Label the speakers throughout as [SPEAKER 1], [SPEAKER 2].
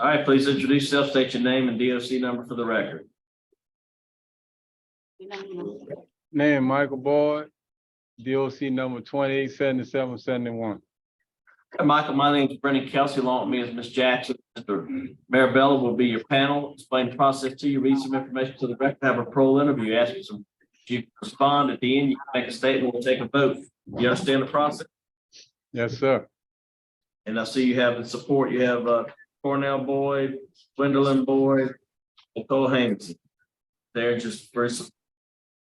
[SPEAKER 1] All right, please introduce yourself, state your name and DOC number for the record.
[SPEAKER 2] Name Michael Boyd, DOC number 287771.
[SPEAKER 1] Hi, Michael, my name is Brendan Kelsey, along with me is Ms. Jackson. Mr. Marabella will be your panel, explain the process to you, read some information to the record, have a parole interview, ask you some, if you respond at the end, you can make a statement, we'll take a vote. You understand the process?
[SPEAKER 2] Yes, sir.
[SPEAKER 1] And I see you have the support, you have Cornell Boyd, Gwendolyn Boyd, Nicole Hamilton. They're just first.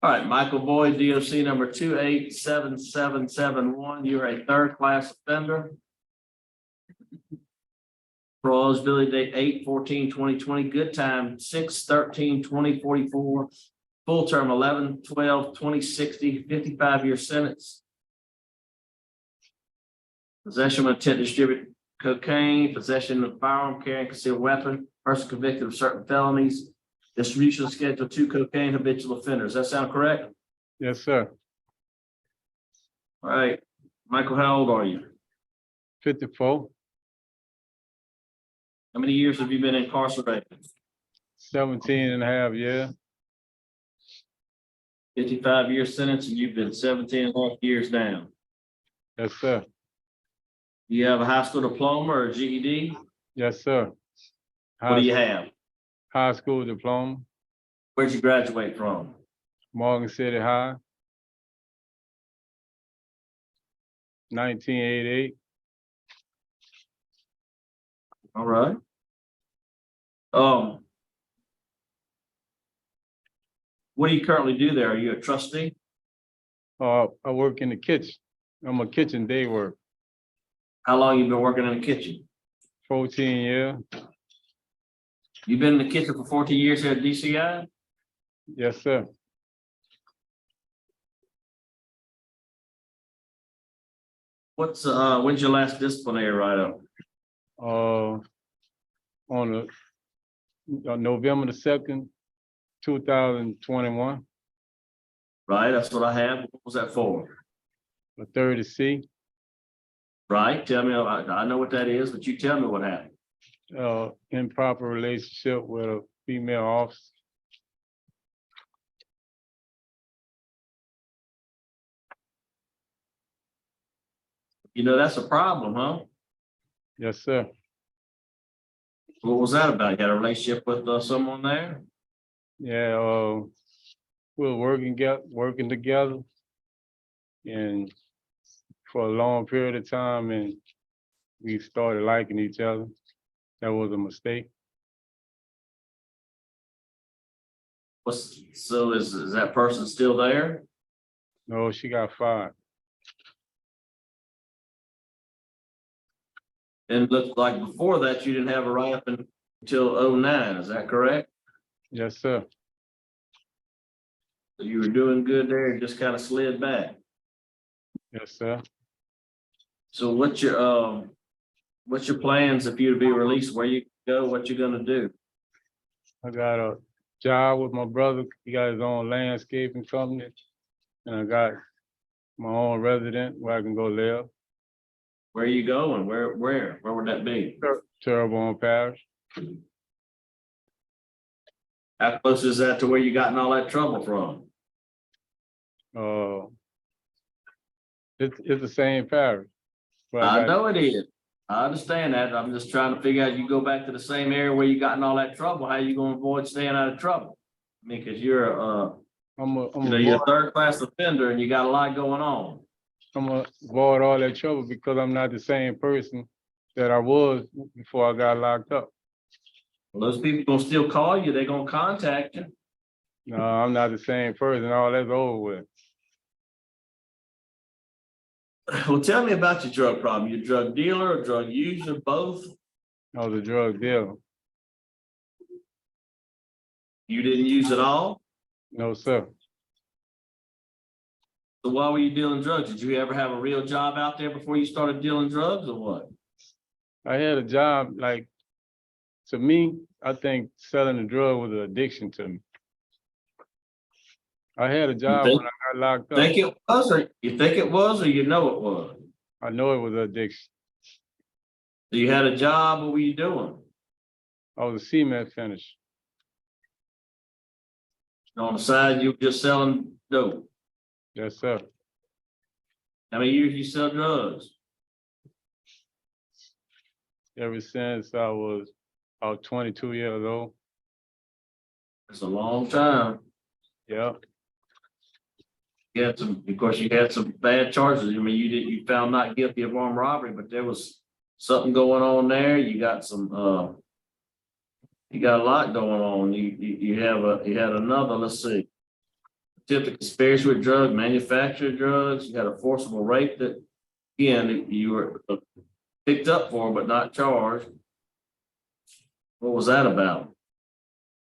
[SPEAKER 1] All right, Michael Boyd, DOC number 287771. You're a third class offender. Parole eligibility date 8/14/2020. Good time 6/13/2044. Full term 11/12/2060. 55-year sentence. Possession with intent to distribute cocaine, possession of firearm, carrying concealed weapon, person convicted of certain felonies, distribution of Schedule II cocaine, habitual offenders. Does that sound correct?
[SPEAKER 2] Yes, sir.
[SPEAKER 1] All right, Michael, how old are you?
[SPEAKER 2] 54,
[SPEAKER 1] How many years have you been incarcerated?
[SPEAKER 2] 17 and a half years.
[SPEAKER 1] 55-year sentence, and you've been 17 and a half years down.
[SPEAKER 2] Yes, sir.
[SPEAKER 1] Do you have a high school diploma or a GED?
[SPEAKER 2] Yes, sir.
[SPEAKER 1] What do you have?
[SPEAKER 2] High school diploma,
[SPEAKER 1] Where'd you graduate from?
[SPEAKER 2] Morgan City High, 1988.
[SPEAKER 1] All right. What do you currently do there? Are you a trustee?
[SPEAKER 2] I work in the kitchen. I'm a kitchen day work.
[SPEAKER 1] How long you been working in the kitchen?
[SPEAKER 2] 14 years.
[SPEAKER 1] You've been in the kitchen for 14 years here at DCI?
[SPEAKER 2] Yes, sir.
[SPEAKER 1] When's your last disciplinary write-up?
[SPEAKER 2] On November the 2nd, 2021,
[SPEAKER 1] Right, that's what I have. What was that for?
[SPEAKER 2] a 30C,
[SPEAKER 1] Right, tell me, I know what that is, but you tell me what happened.
[SPEAKER 2] improper relationship with a female officer.
[SPEAKER 1] You know, that's a problem, huh?
[SPEAKER 2] Yes, sir.
[SPEAKER 1] What was that about? You had a relationship with someone there?
[SPEAKER 2] Yeah, we were working together and for a long period of time, and we started liking each other. That was a mistake.
[SPEAKER 1] So is that person still there?
[SPEAKER 2] No, she got fired.
[SPEAKER 1] And it looks like before that, you didn't have a write-up until 09, is that correct?
[SPEAKER 2] Yes, sir.
[SPEAKER 1] So you were doing good there and just kind of slid back.
[SPEAKER 2] Yes, sir.
[SPEAKER 1] So what's your plans if you to be released? Where you go? What you gonna do?
[SPEAKER 2] I got a job with my brother. He got his own landscaping company. And I got my own residence where I can go live.
[SPEAKER 1] Where are you going? Where would that be?
[SPEAKER 2] Terrebonne Parish.
[SPEAKER 1] How close is that to where you got in all that trouble from?
[SPEAKER 2] It's the same parish. But
[SPEAKER 1] I know it is. I understand that. I'm just trying to figure out, you go back to the same area where you got in all that trouble, how you gonna avoid staying out of trouble? I mean, cause you're you're a third class offender and you got a lot going on.
[SPEAKER 2] I'm gonna avoid all that trouble because I'm not the same person that I was before I got locked up.
[SPEAKER 1] Well, those people gonna still call you, they're gonna contact you.
[SPEAKER 2] No, I'm not the same person. All that's over with.
[SPEAKER 1] Well, tell me about your drug problem. You a drug dealer, a drug user, both?
[SPEAKER 2] I was a drug dealer.
[SPEAKER 1] You didn't use it all?
[SPEAKER 2] No, sir.
[SPEAKER 1] So why were you dealing drugs? Did you ever have a real job out there before you started dealing drugs or what?
[SPEAKER 2] I had a job, like, to me, I think selling the drug was an addiction to me. I had a job when I got locked up.
[SPEAKER 1] Think it was, or you think it was, or you know it was?
[SPEAKER 2] I know it was an addiction.
[SPEAKER 1] So you had a job, what were you doing?
[SPEAKER 2] I was a cement finisher.
[SPEAKER 1] On the side, you were just selling dope.
[SPEAKER 2] Yes, sir.
[SPEAKER 1] How many years you sell drugs?
[SPEAKER 2] Ever since I was 22 years old.
[SPEAKER 1] It's a long time.
[SPEAKER 2] Yeah.
[SPEAKER 1] You had some, of course, you had some bad charges. I mean, you found not guilty of armed robbery, but there was something going on there. You got some, you got a lot going on. You had another, let's see. Attempted conspiracy with drug, manufactured drugs. You had a forcible rape that, again, you were picked up for, but not charged. What was that about?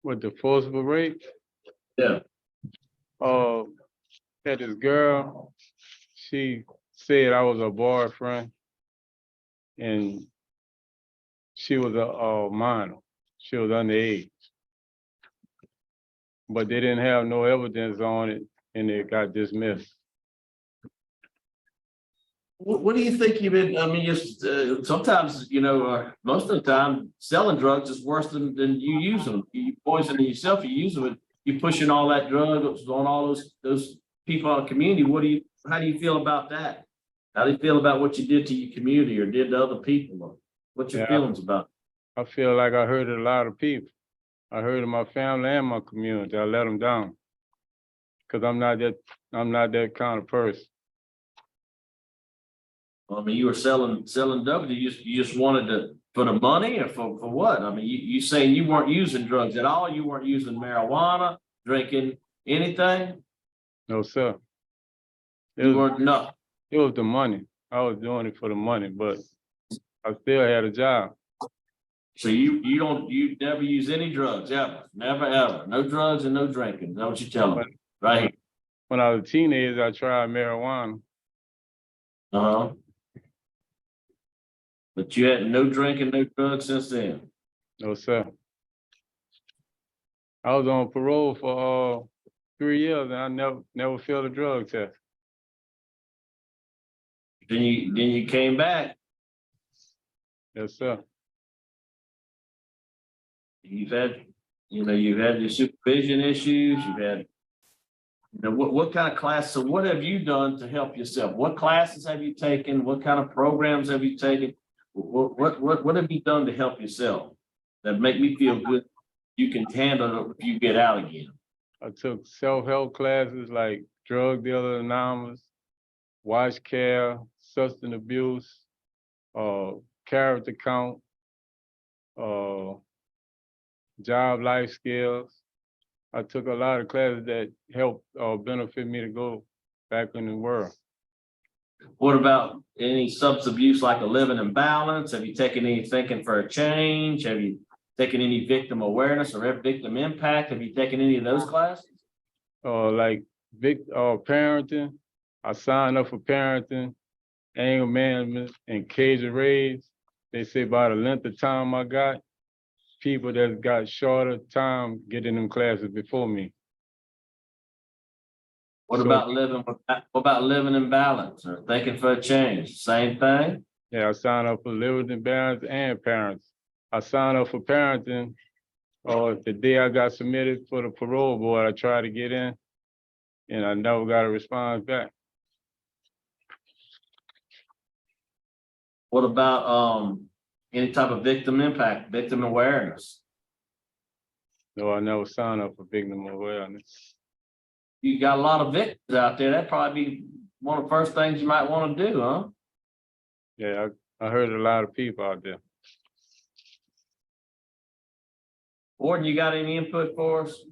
[SPEAKER 2] With the forcible rape,
[SPEAKER 1] Yeah.
[SPEAKER 2] had this girl, she said I was her boyfriend, and she was a minor. She was underage. But they didn't have no evidence on it, and it got dismissed.
[SPEAKER 1] What do you think you've been, I mean, just, sometimes, most of the time, selling drugs is worse than you use them. You poison yourself, you use them, and you're pushing all that drugs on all those people in the community. How do you feel about that? How do you feel about what you did to your community or did to other people? What's your feelings about it?
[SPEAKER 2] I feel like I hurt a lot of people. I hurt my family and my community. I let them down. Cause I'm not that kind of person.
[SPEAKER 1] I mean, you were selling dope. You just wanted to for the money or for what? I mean, you saying you weren't using drugs at all? You weren't using marijuana, drinking anything?
[SPEAKER 2] No, sir.
[SPEAKER 1] You weren't nothing.
[SPEAKER 2] It was the money. I was doing it for the money, but I still had a job.
[SPEAKER 1] So you never use any drugs ever, never ever, no drugs and no drinking. Is that what you tell them? Right.
[SPEAKER 2] When I was a teenager, I tried marijuana.
[SPEAKER 1] Uh-huh. But you had no drinking, no drugs since then.
[SPEAKER 2] No, sir. I was on parole for 3 years, and I never failed a drug test.
[SPEAKER 1] Then you came back.
[SPEAKER 2] Yes, sir.
[SPEAKER 1] You've had your supervision issues. You've had, what kind of class? So what have you done to help yourself? What classes have you taken? What kind of programs have you taken? What have you done to help yourself that make me feel good? You can handle it if you get out again.
[SPEAKER 2] I took self-help classes like Drug Dealer Anonymous, Watch Care, Substance Abuse, Character Count, Job Life Skills. I took a lot of classes that helped benefit me to go back in the world.
[SPEAKER 1] What about any substance abuse like a living in balance? Have you taken any thinking for a change? Have you taken any victim awareness or victim impact? Have you taken any of those classes?
[SPEAKER 2] Like parenting. I signed up for parenting, anger management, and cage of rage. They say by the length of time I got, people that got shorter time getting them classes before me.
[SPEAKER 1] What about living in balance or thinking for a change? Same thing?
[SPEAKER 2] Yeah, I signed up for living in balance and parents. I signed up for parenting. The day I got submitted for the parole board, I tried to get in, and I never got a response back.
[SPEAKER 1] What about any type of victim impact, victim awareness?
[SPEAKER 2] No, I never signed up for victim awareness.
[SPEAKER 1] You got a lot of victims out there. That'd probably be one of the first things you might want to do, huh?
[SPEAKER 2] Yeah, I heard a lot of people out there.
[SPEAKER 1] Warden, you got any input for us?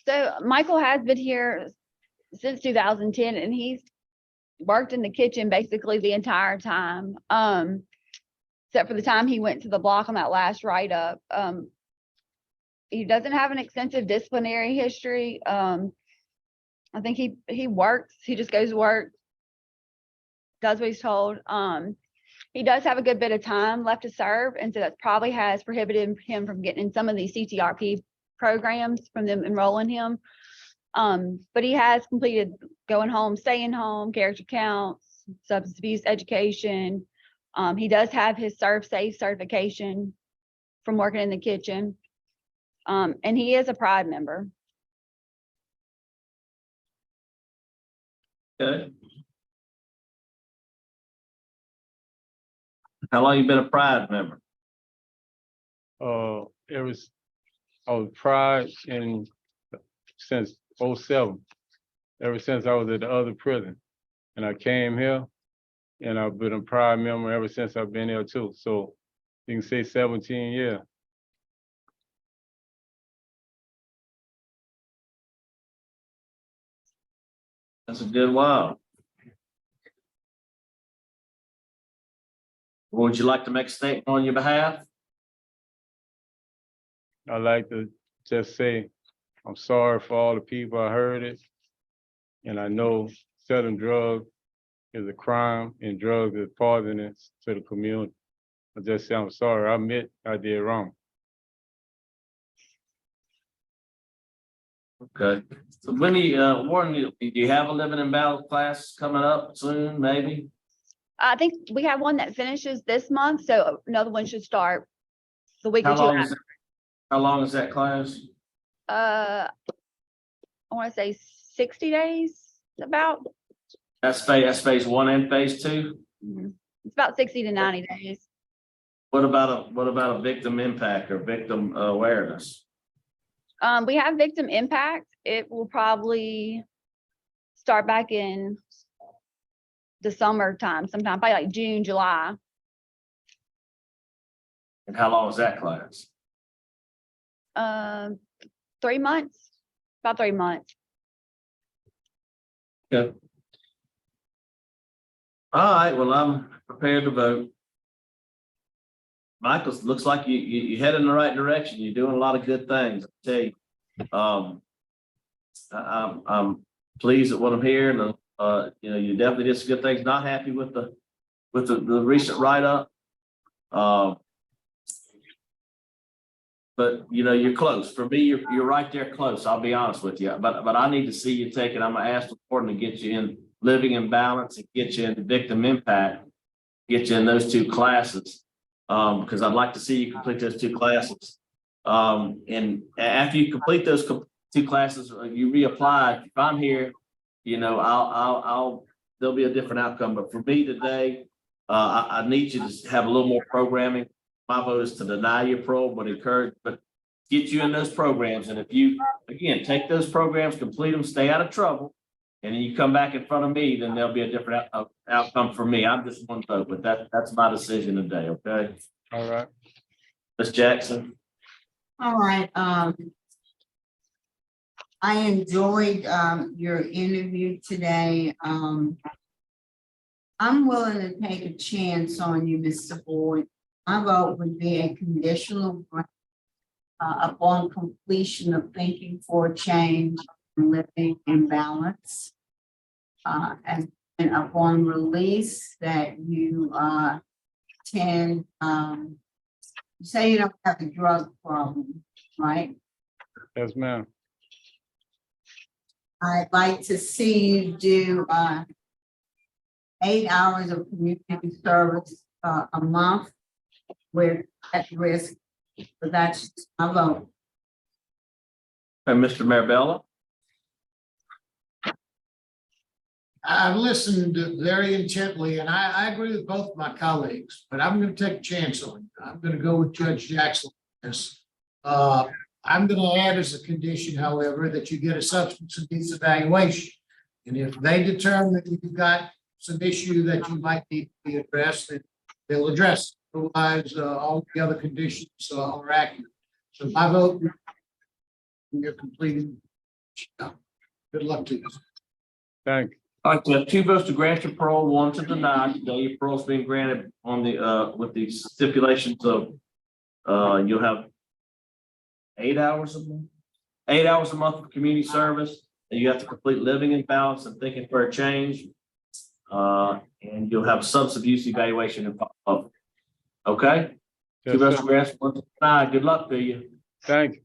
[SPEAKER 3] So Michael has been here since 2010, and he's worked in the kitchen basically the entire time, except for the time he went to the block on that last write-up. He doesn't have an extensive disciplinary history. I think he works. He just goes to work, does what he's told. He does have a good bit of time left to serve, and so that probably has prohibited him from getting in some of these CTRP programs from them enrolling him. But he has completed going home, staying home, character counts, substance abuse education. He does have his Serve Safe certification. from working in the kitchen. And he is a Pride member.
[SPEAKER 1] Okay. How long you been a Pride member?
[SPEAKER 2] It was, I was Pride in, since '07, ever since I was at the other prison. And I came here and I've been a Pride member ever since I've been here too. So you can say 17 years.
[SPEAKER 1] That's a good while. Would you like to make a statement on your behalf?
[SPEAKER 2] I like to just say, I'm sorry for all the people I heard it. And I know selling drugs is a crime and drugs is poisonous to the community. I just say I'm sorry. I admit I did wrong.
[SPEAKER 1] Okay. So when Warren, do you have a living in ballot class coming up soon, maybe?
[SPEAKER 3] I think we have one that finishes this month, so another one should start the week or
[SPEAKER 1] How
[SPEAKER 3] two
[SPEAKER 1] long
[SPEAKER 3] after.
[SPEAKER 1] how long is that class?
[SPEAKER 3] I want to say 60 days, about.
[SPEAKER 1] That's phase one and phase two?
[SPEAKER 3] It's about 60 to 90 days.
[SPEAKER 1] What about a victim impact or victim awareness?
[SPEAKER 3] We have victim impact. It will probably start back in the summertime, sometime, probably like June, July.
[SPEAKER 1] And how long is that class?
[SPEAKER 3] 3 months, about 3 months.
[SPEAKER 1] Okay. All right, well, I'm prepared to vote. Michael, looks like you head in the right direction. You're doing a lot of good things. I tell you. I'm pleased at what I'm hearing. You definitely did some good things. Not happy with the recent write-up. But you're close. For me, you're right there close. I'll be honest with you. But I need to see you take it. I'm gonna ask the court to get you in living in balance and get you in victim impact, get you in those two classes. Because I'd like to see you complete those two classes. And after you complete those two classes, you reapply. If I'm here, there'll be a different outcome. But for me today, I need you to have a little more programming. My vote is to deny your parole, but get you in those programs. And if you, again, take those programs, complete them, stay out of trouble, and then you come back in front of me, then there'll be a different outcome for me. I'm just one vote, but that's my decision today, okay?
[SPEAKER 2] All right.
[SPEAKER 1] Ms. Jackson?
[SPEAKER 4] All right, I enjoyed your interview today. I'm willing to take a chance on you, Mr. Boyd. My vote would be a conditional grant upon completion of thinking for change and living in balance. And upon release that you you say you don't have a drug problem, right?
[SPEAKER 2] Yes, ma'am.
[SPEAKER 4] I'd like to see you do 8 hours of community service a month with at risk. So that's my vote.
[SPEAKER 1] And Mr. Marabella?
[SPEAKER 5] I've listened very intently, and I agree with both my colleagues, but I'm going to take a chance on it. I'm going to go with Judge Jackson on this. I'm going to add as a condition, however, that you get a substance abuse evaluation. And if they determine that you've got some issue that you might need to be addressed, then they'll address it. Otherwise, all the other conditions are accurate. So my vote, you're completing. Good luck to you.
[SPEAKER 2] Thank you.
[SPEAKER 1] All right, so 2 votes to grant your parole, 1 to deny. Today, your parole's being granted on the with the stipulations of you'll have 8 hours a month, 8 hours a month of community service, and you have to complete living in balance and thinking for a change. And you'll have substance abuse evaluation and follow-up. Okay?
[SPEAKER 2] Yes,
[SPEAKER 1] 2 votes
[SPEAKER 2] sir.
[SPEAKER 1] to grant, 1 to deny. Good luck to you.
[SPEAKER 2] Thank you.